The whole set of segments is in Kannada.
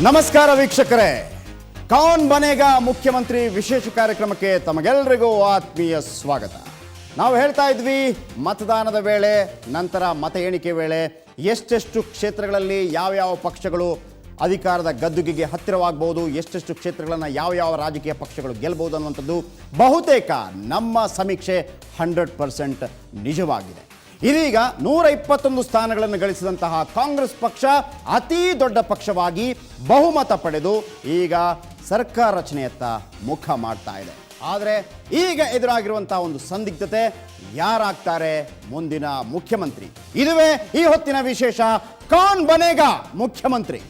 ನಮಸ್ಕಾರ ವೀಕ್ಷಕರೇ, ಕೌನ್ ಬನೇಗಾ ಮುಖ್ಯಮಂತ್ರಿ ವಿಶೇಷ ಕಾರ್ಯಕ್ರಮಕ್ಕೆ ತಮಗೆಲ್ಲರಿಗೂ ಆತ್ಮೀಯ ಸ್ವಾಗತ. ನಾವು ಹೇಳ್ತಾ ಇದ್ವಿ ಮತದಾನದ ವೇಳೆ, ನಂತರ ಮತ ಎಣಿಕೆ ವೇಳೆ ಎಷ್ಟೆಷ್ಟು ಕ್ಷೇತ್ರಗಳಲ್ಲಿ ಯಾವ ಪಕ್ಷಗಳು ಅಧಿಕಾರದ ಗದ್ದುಗೆಗೆ ಹತ್ತಿರವಾಗಬಹುದು, ಎಷ್ಟೆಷ್ಟು ಕ್ಷೇತ್ರಗಳನ್ನು ಯಾವ ರಾಜಕೀಯ ಪಕ್ಷಗಳು ಗೆಲ್ಲಬಹುದು ಅನ್ನುವಂಥದ್ದು ಬಹುತೇಕ ನಮ್ಮ ಸಮೀಕ್ಷೆ 100% ನಿಜವಾಗಿದೆ. ಇದೀಗ 121 ಸ್ಥಾನಗಳನ್ನು ಗಳಿಸಿದಂತಹ ಕಾಂಗ್ರೆಸ್ ಪಕ್ಷ ಅತಿ ದೊಡ್ಡ ಪಕ್ಷವಾಗಿ ಬಹುಮತ ಪಡೆದು ಈಗ ಸರ್ಕಾರ ರಚನೆಯತ್ತ ಮುಖ ಮಾಡ್ತಾ ಇದೆ. ಆದರೆ ಈಗ ಎದುರಾಗಿರುವಂತಹ ಒಂದು ಸಂದಿಗ್ಧತೆ, ಯಾರಾಗ್ತಾರೆ ಮುಂದಿನ ಮುಖ್ಯಮಂತ್ರಿ? ಇದುವೇ ಈ ಹೊತ್ತಿನ ವಿಶೇಷ, ಕೌನ್ ಬನೇಗಾ ಮುಖ್ಯಮಂತ್ರಿ.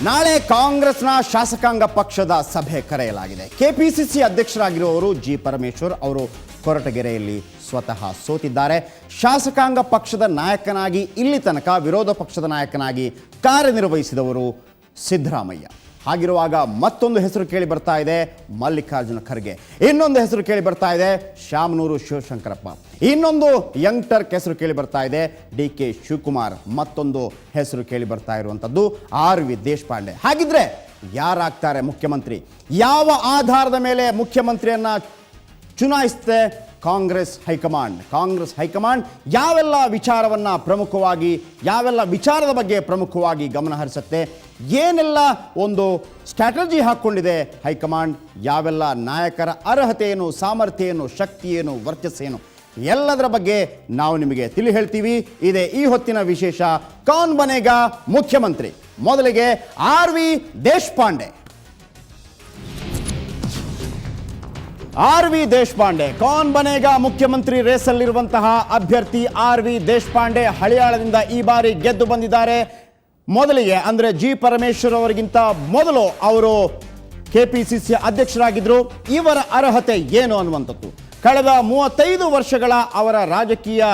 ನಾಳೆ ಕಾಂಗ್ರೆಸ್ನ ಶಾಸಕಾಂಗ ಪಕ್ಷದ ಸಭೆ ಕರೆಯಲಾಗಿದೆ. ಕೆಪಿಸಿಸಿ ಅಧ್ಯಕ್ಷರಾಗಿರುವವರು ಜಿ ಪರಮೇಶ್ವರ್ ಅವರು ಕೊರಟಗೆರೆಯಲ್ಲಿ ಸ್ವತಃ ಸೋತಿದ್ದಾರೆ. ಶಾಸಕಾಂಗ ಪಕ್ಷದ ನಾಯಕನಾಗಿ ಇಲ್ಲಿ ತನಕ ವಿರೋಧ ಪಕ್ಷದ ನಾಯಕನಾಗಿ ಕಾರ್ಯನಿರ್ವಹಿಸಿದವರು ಸಿದ್ದರಾಮಯ್ಯ. ಹಾಗಿರುವಾಗ ಮತ್ತೊಂದು ಹೆಸರು ಕೇಳಿ ಬರ್ತಾ ಇದೆ ಮಲ್ಲಿಕಾರ್ಜುನ ಖರ್ಗೆ, ಇನ್ನೊಂದು ಹೆಸರು ಕೇಳಿ ಬರ್ತಾ ಇದೆ ಶಾಮನೂರು ಶಿವಶಂಕರಪ್ಪ, ಇನ್ನೊಂದು ಯಂಗ್ ಟರ್ಕ್ ಹೆಸರು ಕೇಳಿ ಬರ್ತಾ ಇದೆ DK ಶಿವಕುಮಾರ್, ಮತ್ತೊಂದು ಹೆಸರು ಕೇಳಿ ಬರ್ತಾ ಇರುವಂಥದ್ದು RV ದೇಶಪಾಂಡೆ. ಹಾಗಿದ್ರೆ ಯಾರಾಗ್ತಾರೆ ಮುಖ್ಯಮಂತ್ರಿ? ಯಾವ ಆಧಾರದ ಮೇಲೆ ಮುಖ್ಯಮಂತ್ರಿಯನ್ನ ಚುನಾಯಿಸುತ್ತೆ ಕಾಂಗ್ರೆಸ್ ಹೈಕಮಾಂಡ್? ಕಾಂಗ್ರೆಸ್ ಹೈಕಮಾಂಡ್ ಯಾವೆಲ್ಲ ವಿಚಾರದ ಬಗ್ಗೆ ಪ್ರಮುಖವಾಗಿ ಗಮನ ಹರಿಸುತ್ತೆ? ಏನೆಲ್ಲ ಒಂದು ಸ್ಟ್ರಾಟಜಿ ಹಾಕ್ಕೊಂಡಿದೆ ಹೈಕಮಾಂಡ್? ಯಾವೆಲ್ಲ ನಾಯಕರ ಅರ್ಹತೆ ಏನು, ಸಾಮರ್ಥ್ಯ ಏನು, ಶಕ್ತಿ ಏನು, ವರ್ಚಸ್ಸೇನು, ಎಲ್ಲದರ ಬಗ್ಗೆ ನಾವು ನಿಮಗೆ ತಿಳಿ ಹೇಳ್ತೀವಿ. ಇದೇ ಈ ಹೊತ್ತಿನ ವಿಶೇಷ, ಕೌನ್ ಬನೇಗಾ ಮುಖ್ಯಮಂತ್ರಿ. ಮೊದಲಿಗೆ RV ದೇಶಪಾಂಡೆ. RV ದೇಶಪಾಂಡೆ ಕೌನ್ ಬನೇಗಾ ಮುಖ್ಯಮಂತ್ರಿ ರೇಸಲ್ಲಿರುವಂತಹ ಅಭ್ಯರ್ಥಿ RV ದೇಶಪಾಂಡೆ ಹಳಿಯಾಳದಿಂದ ಈ ಬಾರಿ ಗೆದ್ದು ಬಂದಿದ್ದಾರೆ. ಮೊದಲಿಗೆ ಅಂದರೆ ಜಿ ಪರಮೇಶ್ವರ್ ಅವರಿಗಿಂತ ಮೊದಲು ಅವರು ಕೆಪಿಸಿಸಿ ಅಧ್ಯಕ್ಷರಾಗಿದ್ದರು. ಇವರ ಅರ್ಹತೆ ಏನು ಅನ್ನುವಂಥದ್ದು, ಕಳೆದ 35 ವರ್ಷಗಳ ಅವರ ರಾಜಕೀಯ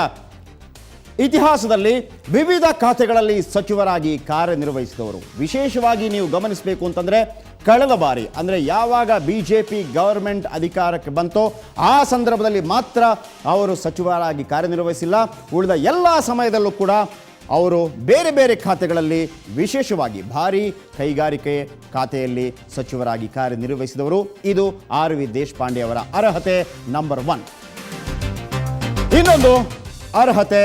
ಇತಿಹಾಸದಲ್ಲಿ ವಿವಿಧ ಖಾತೆಗಳಲ್ಲಿ ಸಚಿವರಾಗಿ ಕಾರ್ಯನಿರ್ವಹಿಸಿದವರು. ವಿಶೇಷವಾಗಿ ನೀವು ಗಮನಿಸಬೇಕು ಅಂತಂದರೆ, ಕಳೆದ ಬಾರಿ ಅಂದರೆ ಯಾವಾಗ BJP ಗವರ್ಮೆಂಟ್ ಅಧಿಕಾರಕ್ಕೆ ಬಂತೋ ಆ ಸಂದರ್ಭದಲ್ಲಿ ಮಾತ್ರ ಅವರು ಸಚಿವರಾಗಿ ಕಾರ್ಯನಿರ್ವಹಿಸಿಲ್ಲ. ಉಳಿದ ಎಲ್ಲ ಸಮಯದಲ್ಲೂ ಕೂಡ ಅವರು ಬೇರೆ ಬೇರೆ ಖಾತೆಗಳಲ್ಲಿ, ವಿಶೇಷವಾಗಿ ಭಾರಿ ಕೈಗಾರಿಕೆ ಖಾತೆಯಲ್ಲಿ ಸಚಿವರಾಗಿ ಕಾರ್ಯನಿರ್ವಹಿಸಿದವರು. ಇದು RV ದೇಶಪಾಂಡೆ ಅವರ ಅರ್ಹತೆ ನಂಬರ್ 1. ಇನ್ನೊಂದು ಅರ್ಹತೆ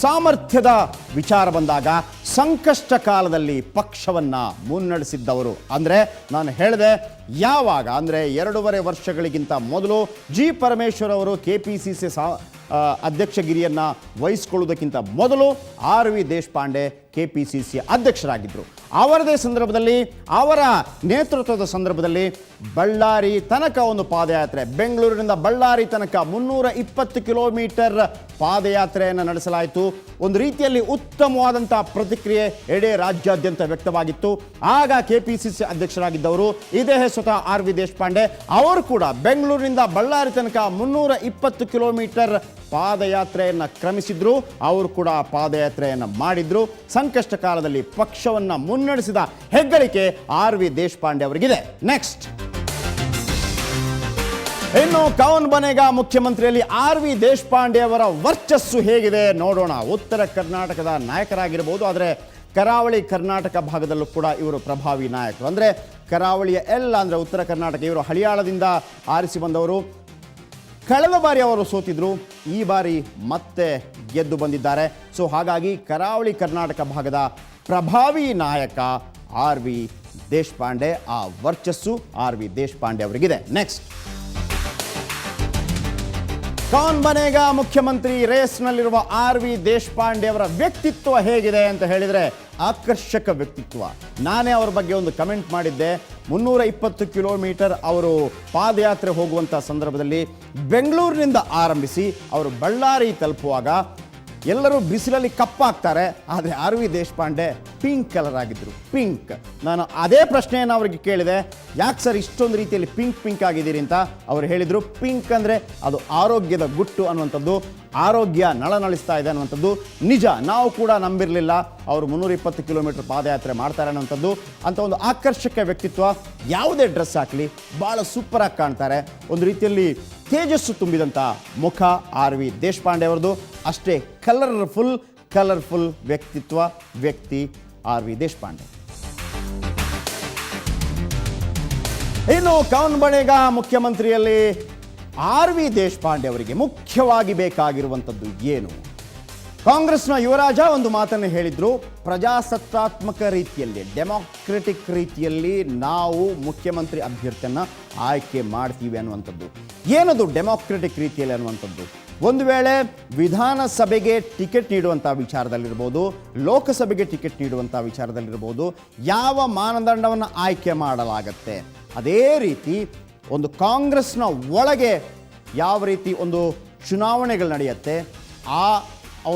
ಸಾಮರ್ಥ್ಯದ ವಿಚಾರ ಬಂದಾಗ ಸಂಕಷ್ಟ ಕಾಲದಲ್ಲಿ ಪಕ್ಷವನ್ನು ಮುನ್ನಡೆಸಿದ್ದವರು. ಅಂದರೆ ನಾನು ಹೇಳಿದೆ, ಯಾವಾಗ ಅಂದರೆ 2.5 ವರ್ಷಗಳಿಗಿಂತ ಮೊದಲು ಜಿ ಪರಮೇಶ್ವರ್ ಅವರು ಕೆಪಿಸಿಸಿ ಅಧ್ಯಕ್ಷಗಿರಿಯನ್ನು ವಹಿಸಿಕೊಳ್ಳುವುದಕ್ಕಿಂತ ಮೊದಲು RV ದೇಶಪಾಂಡೆ ಕೆಪಿಸಿಸಿ ಅಧ್ಯಕ್ಷರಾಗಿದ್ದರು. ಅವರದೇ ಸಂದರ್ಭದಲ್ಲಿ, ಅವರ ನೇತೃತ್ವದ ಸಂದರ್ಭದಲ್ಲಿ ಬಳ್ಳಾರಿ ತನಕ ಒಂದು ಪಾದಯಾತ್ರೆ, ಬೆಂಗಳೂರಿನಿಂದ ಬಳ್ಳಾರಿ ತನಕ 320 ಕಿಲೋಮೀಟರ್ ಪಾದಯಾತ್ರೆಯನ್ನು ನಡೆಸಲಾಯಿತು. ಒಂದು ರೀತಿಯಲ್ಲಿ ಉತ್ತಮವಾದಂಥ ಪ್ರತಿಕ್ರಿಯೆ ಇಡೀ ರಾಜ್ಯಾದ್ಯಂತ ವ್ಯಕ್ತವಾಗಿತ್ತು. ಆಗ ಕೆಪಿಸಿಸಿ ಅಧ್ಯಕ್ಷರಾಗಿದ್ದವರು ಇದೇ ಸ್ವತಃ RV ದೇಶಪಾಂಡೆ. ಅವರು ಕೂಡ ಬೆಂಗಳೂರಿನಿಂದ ಬಳ್ಳಾರಿ ತನಕ 320 ಕಿಲೋಮೀಟರ್ ಪಾದಯಾತ್ರೆಯನ್ನು ಕ್ರಮಿಸಿದ್ರು. ಅವರು ಕೂಡ ಪಾದಯಾತ್ರೆಯನ್ನು ಮಾಡಿದ್ರು. ಸಂಕಷ್ಟ ಕಾಲದಲ್ಲಿ ಪಕ್ಷವನ್ನು ಮುನ್ನಡೆಸಿದ ಹೆಗ್ಗಳಿಕೆ RV ದೇಶಪಾಂಡೆ ಅವರಿಗಿದೆ. ನೆಕ್ಸ್ಟ್, ಇನ್ನು ಕೌನ್ ಬನೇಗಾ ಮುಖ್ಯಮಂತ್ರಿಯಲ್ಲಿ RV ದೇಶಪಾಂಡೆ ಅವರ ವರ್ಚಸ್ಸು ಹೇಗಿದೆ ನೋಡೋಣ. ಉತ್ತರ ಕರ್ನಾಟಕದ ನಾಯಕರಾಗಿರಬಹುದು, ಆದರೆ ಕರಾವಳಿ ಕರ್ನಾಟಕ ಭಾಗದಲ್ಲೂ ಕೂಡ ಇವರು ಪ್ರಭಾವಿ ನಾಯಕರು. ಅಂದರೆ ಕರಾವಳಿಯ ಎಲ್ಲ ಅಂದರೆ ಉತ್ತರ ಕರ್ನಾಟಕ, ಇವರು ಹಳಿಯಾಳದಿಂದ ಆರಿಸಿ ಬಂದವರು. ಕಳೆದ ಬಾರಿ ಅವರು ಸೋತಿದ್ರು, ಈ ಬಾರಿ ಮತ್ತೆ ಗೆದ್ದು ಬಂದಿದ್ದಾರೆ. ಸೊ ಹಾಗಾಗಿ ಕರಾವಳಿ ಕರ್ನಾಟಕ ಭಾಗದ ಪ್ರಭಾವಿ ನಾಯಕ RV ದೇಶಪಾಂಡೆ, ಆ ವರ್ಚಸ್ಸು RV ದೇಶಪಾಂಡೆ ಅವರಿಗಿದೆ. ನೆಕ್ಸ್ಟ್, ಕೌನ್ ಬನೇಗಾ ಮುಖ್ಯಮಂತ್ರಿ ರೇಸ್ನಲ್ಲಿರುವ RV ದೇಶಪಾಂಡೆ ಅವರ ವ್ಯಕ್ತಿತ್ವ ಹೇಗಿದೆ ಅಂತ ಹೇಳಿದರೆ, ಆಕರ್ಷಕ ವ್ಯಕ್ತಿತ್ವ. ನಾನೇ ಅವರ ಬಗ್ಗೆ ಒಂದು ಕಮೆಂಟ್ ಮಾಡಿದ್ದೆ. 320 ಕಿಲೋಮೀಟರ್ ಅವರು ಪಾದಯಾತ್ರೆ ಹೋಗುವಂಥ ಸಂದರ್ಭದಲ್ಲಿ ಬೆಂಗಳೂರಿನಿಂದ ಆರಂಭಿಸಿ ಅವರು ಬಳ್ಳಾರಿ ತಲುಪುವಾಗ ಎಲ್ಲರೂ ಬಿಸಿಲಲ್ಲಿ ಕಪ್ಪಾಗ್ತಾರೆ, ಆದರೆ R V Deshpande pink colour ಆಗಿದ್ದರು. ಪಿಂಕ್. ನಾನು ಅದೇ ಪ್ರಶ್ನೆಯನ್ನು ಅವರಿಗೆ ಕೇಳಿದೆ, ಯಾಕೆ ಸರ್ ಇಷ್ಟೊಂದು ರೀತಿಯಲ್ಲಿ ಪಿಂಕ್ ಆಗಿದ್ದೀರಿ ಅಂತ. ಅವರು ಹೇಳಿದರು, ಪಿಂಕ್ ಅಂದರೆ ಅದು ಆರೋಗ್ಯದ ಗುಟ್ಟು ಅನ್ನುವಂಥದ್ದು, ಆರೋಗ್ಯ ನಳನಳಿಸ್ತಾ ಇದೆ ಅನ್ನುವಂಥದ್ದು ನಿಜ. ನಾವು ಕೂಡ ನಂಬಿರಲಿಲ್ಲ ಅವರು 320 ಕಿಲೋಮೀಟರ್ ಪಾದಯಾತ್ರೆ ಮಾಡ್ತಾರೆ ಅನ್ನೋಂಥದ್ದು. ಅಂಥ ಒಂದು ಆಕರ್ಷಕ ವ್ಯಕ್ತಿತ್ವ, ಯಾವುದೇ ಡ್ರೆಸ್ ಹಾಕಲಿ ಭಾಳ ಸೂಪರಾಗಿ ಕಾಣ್ತಾರೆ. ಒಂದು ರೀತಿಯಲ್ಲಿ ತೇಜಸ್ಸು ತುಂಬಿದಂಥ ಮುಖ ಆರ್ ವಿ ದೇಶಪಾಂಡೆ ಅವರದು. ಅಷ್ಟೇ ಕಲರ್ಫುಲ್ ವ್ಯಕ್ತಿ ಆರ್ ವಿ ದೇಶಪಾಂಡೆ. ಇನ್ನು ಕೌನ್ ಬಣೇಗಾ ಮುಖ್ಯಮಂತ್ರಿಯಲ್ಲಿ ಆರ್ ವಿ ದೇಶಪಾಂಡೆ ಅವರಿಗೆ ಮುಖ್ಯವಾಗಿ ಬೇಕಾಗಿರುವಂಥದ್ದು ಏನು? ಕಾಂಗ್ರೆಸ್ನ ಯುವರಾಜ ಒಂದು ಮಾತನ್ನು ಹೇಳಿದ್ರು, ಪ್ರಜಾಸತ್ತಾತ್ಮಕ ರೀತಿಯಲ್ಲಿ, ಡೆಮಾಕ್ರೆಟಿಕ್ ರೀತಿಯಲ್ಲಿ ನಾವು ಮುಖ್ಯಮಂತ್ರಿ ಅಭ್ಯರ್ಥಿಯನ್ನು ಆಯ್ಕೆ ಮಾಡ್ತೀವಿ ಅನ್ನುವಂಥದ್ದು. ಏನದು ಡೆಮಾಕ್ರೆಟಿಕ್ ರೀತಿಯಲ್ಲಿ ಅನ್ನುವಂಥದ್ದು? ಒಂದು ವೇಳೆ ವಿಧಾನಸಭೆಗೆ ಟಿಕೆಟ್ ನೀಡುವಂಥ ವಿಚಾರದಲ್ಲಿರ್ಬೋದು, ಲೋಕಸಭೆಗೆ ಟಿಕೆಟ್ ನೀಡುವಂಥ ವಿಚಾರದಲ್ಲಿರ್ಬೋದು, ಯಾವ ಮಾನದಂಡವನ್ನು ಆಯ್ಕೆ ಮಾಡಲಾಗತ್ತೆ, ಅದೇ ರೀತಿ ಒಂದು ಕಾಂಗ್ರೆಸ್ನ ಒಳಗೆ ಯಾವ ರೀತಿ ಒಂದು ಚುನಾವಣೆಗಳು ನಡೆಯುತ್ತೆ, ಆ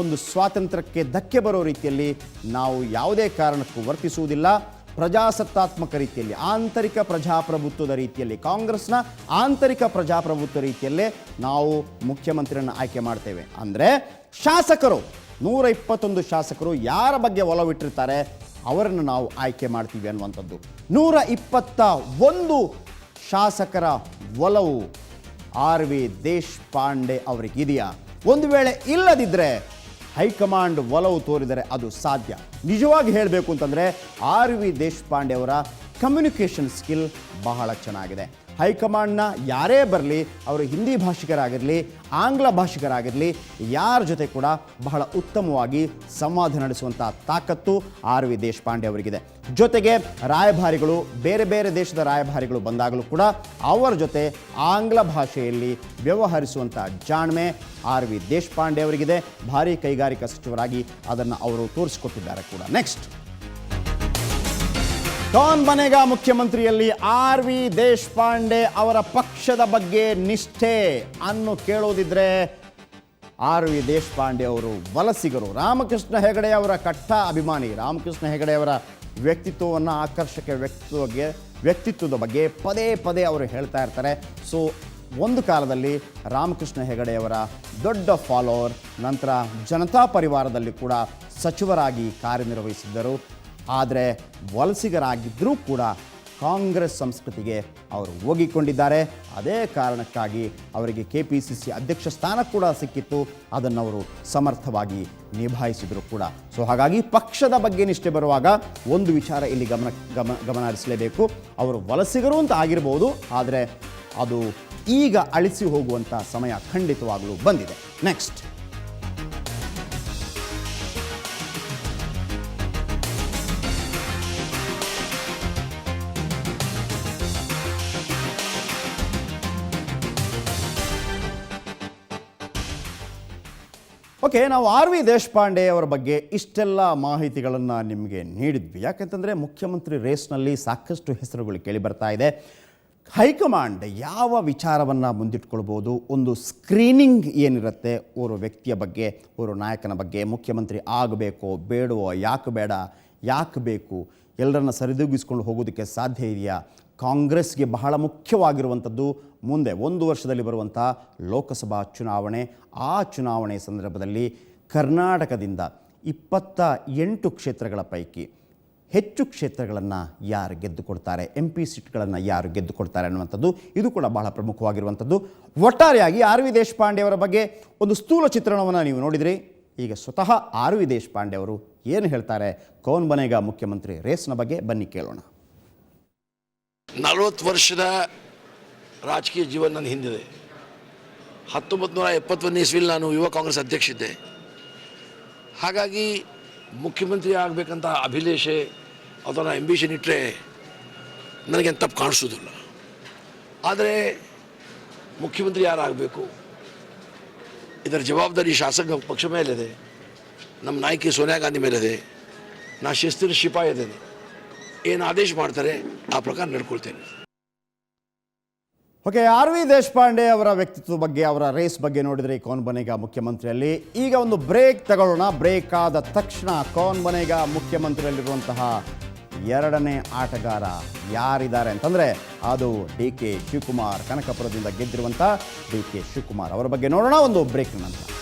ಒಂದು ಸ್ವಾತಂತ್ರ್ಯಕ್ಕೆ ಧಕ್ಕೆ ಬರೋ ರೀತಿಯಲ್ಲಿ ನಾವು ಯಾವುದೇ ಕಾರಣಕ್ಕೂ ವರ್ತಿಸುವುದಿಲ್ಲ. ಪ್ರಜಾಸತ್ತಾತ್ಮಕ ರೀತಿಯಲ್ಲಿ, ಆಂತರಿಕ ಪ್ರಜಾಪ್ರಭುತ್ವದ ರೀತಿಯಲ್ಲಿ, ಕಾಂಗ್ರೆಸ್ನ ಆಂತರಿಕ ಪ್ರಜಾಪ್ರಭುತ್ವ ರೀತಿಯಲ್ಲೇ ನಾವು ಮುಖ್ಯಮಂತ್ರಿಯನ್ನು ಆಯ್ಕೆ ಮಾಡ್ತೇವೆ. ಅಂದರೆ ಶಾಸಕರು 121 ಶಾಸಕರು ಯಾರ ಬಗ್ಗೆ ಒಲವಿಟ್ಟಿರ್ತಾರೆ ಅವರನ್ನು ನಾವು ಆಯ್ಕೆ ಮಾಡ್ತೀವಿ ಅನ್ನುವಂಥದ್ದು. 121 ಶಾಸಕರ ಒಲವು ಆರ್ ವಿ ದೇಶಪಾಂಡೆ ಅವರಿಗಿದೆಯಾ? ಒಂದು ವೇಳೆ ಇಲ್ಲದಿದ್ದರೆ ಹೈಕಮಾಂಡ್ ಒಲವು ತೋರಿದರೆ ಅದು ಸಾಧ್ಯ. ನಿಜವಾಗಿ ಹೇಳಬೇಕು ಅಂತಂದರೆ ಆರ್ ವಿ ದೇಶಪಾಂಡೆ ಅವರ ಕಮ್ಯುನಿಕೇಷನ್ ಸ್ಕಿಲ್ ಬಹಳ ಚೆನ್ನಾಗಿದೆ. ಹೈಕಮಾಂಡ್ನ ಯಾರೇ ಬರಲಿ, ಅವರು ಹಿಂದಿ ಭಾಷಿಕರಾಗಿರಲಿ, ಆಂಗ್ಲ ಭಾಷಿಕರಾಗಿರಲಿ, ಯಾರ ಜೊತೆ ಕೂಡ ಬಹಳ ಉತ್ತಮವಾಗಿ ಸಂವಾದ ನಡೆಸುವಂಥ ತಾಕತ್ತು ಆರ್ ವಿ ದೇಶಪಾಂಡೆ ಅವರಿಗಿದೆ. ಜೊತೆಗೆ ರಾಯಭಾರಿಗಳು, ಬೇರೆ ಬೇರೆ ದೇಶದ ರಾಯಭಾರಿಗಳು ಬಂದಾಗಲೂ ಕೂಡ ಅವರ ಜೊತೆ ಆಂಗ್ಲ ಭಾಷೆಯಲ್ಲಿ ವ್ಯವಹರಿಸುವಂಥ ಜಾಣ್ಮೆ ಆರ್ ವಿ ದೇಶಪಾಂಡೆ ಅವರಿಗಿದೆ. ಭಾರೀ ಕೈಗಾರಿಕಾ ಸಚಿವರಾಗಿ ಅದನ್ನು ಅವರು ತೋರಿಸಿಕೊಟ್ಟಿದ್ದಾರೆ ಕೂಡ. ನೆಕ್ಸ್ಟ್, ಕೌನ್ ಬನೇಗಾ ಮುಖ್ಯಮಂತ್ರಿಯಲ್ಲಿ ಆರ್ ವಿ ದೇಶಪಾಂಡೆ ಅವರ ಪಕ್ಷದ ಬಗ್ಗೆ ನಿಷ್ಠೆ ಅನ್ನು ಕೇಳೋದಿದ್ರೆ ಆರ್ ವಿ ದೇಶಪಾಂಡೆ ಅವರು ವಲಸಿಗರು. ರಾಮಕೃಷ್ಣ ಹೆಗಡೆ ಅವರ ಕಟ್ಟ ಅಭಿಮಾನಿ. ರಾಮಕೃಷ್ಣ ಹೆಗಡೆ ಅವರ ವ್ಯಕ್ತಿತ್ವವನ್ನು, ಆಕರ್ಷಕ ವ್ಯಕ್ತಿತ್ವದ ಬಗ್ಗೆ ಪದೇ ಅವರು ಹೇಳ್ತಾ ಇರ್ತಾರೆ. ಸೊ ಒಂದು ಕಾಲದಲ್ಲಿ ರಾಮಕೃಷ್ಣ ಹೆಗಡೆಯವರ ದೊಡ್ಡ ಫಾಲೋವರ್, ನಂತರ ಜನತಾ ಪರಿವಾರದಲ್ಲಿ ಕೂಡ ಸಚಿವರಾಗಿ ಕಾರ್ಯನಿರ್ವಹಿಸಿದ್ದರು. ಆದರೆ ವಲಸಿಗರಾಗಿದ್ದರೂ ಕೂಡ ಕಾಂಗ್ರೆಸ್ ಸಂಸ್ಕೃತಿಗೆ ಅವರು ಒಗ್ಗಿಕೊಂಡಿದ್ದಾರೆ. ಅದೇ ಕಾರಣಕ್ಕಾಗಿ ಅವರಿಗೆ KPCC ಅಧ್ಯಕ್ಷ ಸ್ಥಾನ ಕೂಡ ಸಿಕ್ಕಿತ್ತು. ಅದನ್ನು ಅವರು ಸಮರ್ಥವಾಗಿ ನಿಭಾಯಿಸಿದರು ಕೂಡ. ಸೊ ಹಾಗಾಗಿ ಪಕ್ಷದ ಬಗ್ಗೆ ನಿಷ್ಠೆ ಬರುವಾಗ ಒಂದು ವಿಚಾರ ಇಲ್ಲಿ ಗಮನ ಹರಿಸಲೇಬೇಕು. ಅವರು ವಲಸಿಗರು ಅಂತ ಆಗಿರ್ಬೋದು, ಆದರೆ ಅದು ಈಗ ಅಳಿಸಿ ಹೋಗುವಂಥ ಸಮಯ ಖಂಡಿತವಾಗಲೂ ಬಂದಿದೆ. ನೆಕ್ಸ್ಟ್, ಓಕೆ, ನಾವು ಆರ್ ವಿ ದೇಶಪಾಂಡೆ ಅವರ ಬಗ್ಗೆ ಇಷ್ಟೆಲ್ಲ ಮಾಹಿತಿಗಳನ್ನು ನಿಮಗೆ ನೀಡಿದ್ವಿ. ಯಾಕಂತಂದರೆ ಮುಖ್ಯಮಂತ್ರಿ ರೇಸ್ನಲ್ಲಿ ಸಾಕಷ್ಟು ಹೆಸರುಗಳು ಕೇಳಿ ಬರ್ತಾ ಇದೆ. ಹೈಕಮಾಂಡ್ ಯಾವ ವಿಚಾರವನ್ನು ಮುಂದಿಟ್ಕೊಳ್ಬೋದು, ಒಂದು ಸ್ಕ್ರೀನಿಂಗ್ ಏನಿರುತ್ತೆ ಓರ್ವ ವ್ಯಕ್ತಿಯ ಬಗ್ಗೆ, ಓರ್ವ ನಾಯಕನ ಬಗ್ಗೆ, ಮುಖ್ಯಮಂತ್ರಿ ಆಗಬೇಕೋ ಬೇಡವೋ, ಯಾಕೆ ಬೇಡ, ಯಾಕೆ ಬೇಕು, ಎಲ್ಲರನ್ನ ಸರಿದೂಗಿಸ್ಕೊಂಡು ಹೋಗೋದಕ್ಕೆ ಸಾಧ್ಯ ಇದೆಯಾ? ಕಾಂಗ್ರೆಸ್ಗೆ ಬಹಳ ಮುಖ್ಯವಾಗಿರುವಂಥದ್ದು ಮುಂದೆ 1 ವರ್ಷದಲ್ಲಿ ಬರುವಂಥ ಲೋಕಸಭಾ ಚುನಾವಣೆ. ಆ ಚುನಾವಣೆ ಸಂದರ್ಭದಲ್ಲಿ ಕರ್ನಾಟಕದಿಂದ 28 ಕ್ಷೇತ್ರಗಳ ಪೈಕಿ ಹೆಚ್ಚು ಕ್ಷೇತ್ರಗಳನ್ನು ಯಾರು ಗೆದ್ದುಕೊಡ್ತಾರೆ, MP ಸೀಟ್ಗಳನ್ನು ಯಾರು ಗೆದ್ದುಕೊಡ್ತಾರೆ ಅನ್ನುವಂಥದ್ದು ಇದು ಕೂಡ ಬಹಳ ಪ್ರಮುಖವಾಗಿರುವಂಥದ್ದು. ಒಟ್ಟಾರೆಯಾಗಿ ಆರ್ ವಿ ದೇಶಪಾಂಡೆ ಅವರ ಬಗ್ಗೆ ಒಂದು ಸ್ಥೂಲ ಚಿತ್ರಣವನ್ನು ನೀವು ನೋಡಿದ್ರಿ. ಈಗ ಸ್ವತಃ ಆರ್ ವಿ ದೇಶಪಾಂಡೆ ಅವರು ಏನು ಹೇಳ್ತಾರೆ ಕೌನ್ ಬನೇಗಾ ಮುಖ್ಯಮಂತ್ರಿ ರೇಸ್ನ ಬಗ್ಗೆ ಬನ್ನಿ ಕೇಳೋಣ. 40 ವರ್ಷದ ರಾಜಕೀಯ ಜೀವನ ನನ್ನ ಹಿಂದಿದೆ. 1971 ಇಸ್ವಿಯಲ್ಲಿ ನಾನು ಯುವ ಕಾಂಗ್ರೆಸ್ ಅಧ್ಯಕ್ಷ ಇದ್ದೆ. ಹಾಗಾಗಿ ಮುಖ್ಯಮಂತ್ರಿ ಆಗಬೇಕಂತ ಅಭಿಲೇಷೆ ಅದನ್ನು ಆಂಬಿಷನ್ ಇಟ್ಟರೆ ನನಗೇನು ತಪ್ಪು ಕಾಣಿಸೋದಿಲ್ಲ. ಆದರೆ ಮುಖ್ಯಮಂತ್ರಿ ಯಾರಾಗಬೇಕು ಇದರ ಜವಾಬ್ದಾರಿ ಶಾಸಕ ಪಕ್ಷ ಮೇಲಿದೆ, ನಮ್ಮ ನಾಯಕಿ ಸೋನಿಯಾ ಗಾಂಧಿ ಮೇಲಿದೆ. ನಾ ಶಿಸ್ತಿನ ಶಿಪಾಯಿ ಇದ್ದೇನೆ, ಏನು ಆದೇಶ ಮಾಡ್ತಾರೆ ಆ ಪ್ರಕಾರ ನಡ್ಕೊಳ್ತೇನೆ. ಓಕೆ, ಆರ್ ವಿ ದೇಶಪಾಂಡೆ ಅವರ ವ್ಯಕ್ತಿತ್ವ ಬಗ್ಗೆ, ಅವರ ರೇಸ್ ಬಗ್ಗೆ ನೋಡಿದರೆ ಕೌನ್ ಬನೇಗ ಮುಖ್ಯಮಂತ್ರಿಯಲ್ಲಿ ಈಗ ಒಂದು ಬ್ರೇಕ್ ತಗೊಳ್ಳೋಣ. ಬ್ರೇಕ್ ಆದ ತಕ್ಷಣ ಕೌನ್ ಬನೇಗ ಮುಖ್ಯಮಂತ್ರಿಯಲ್ಲಿರುವಂತಹ ಎರಡನೇ ಆಟಗಾರ ಯಾರಿದ್ದಾರೆ ಅಂತಂದರೆ ಅದು ಡಿ ಕೆ ಶಿವಕುಮಾರ್. ಕನಕಪುರದಿಂದ ಗೆದ್ದಿರುವಂಥ ಡಿ ಕೆ ಶಿವಕುಮಾರ್ ಅವರ ಬಗ್ಗೆ ನೋಡೋಣ ಒಂದು ಬ್ರೇಕ್ ನಂತರ.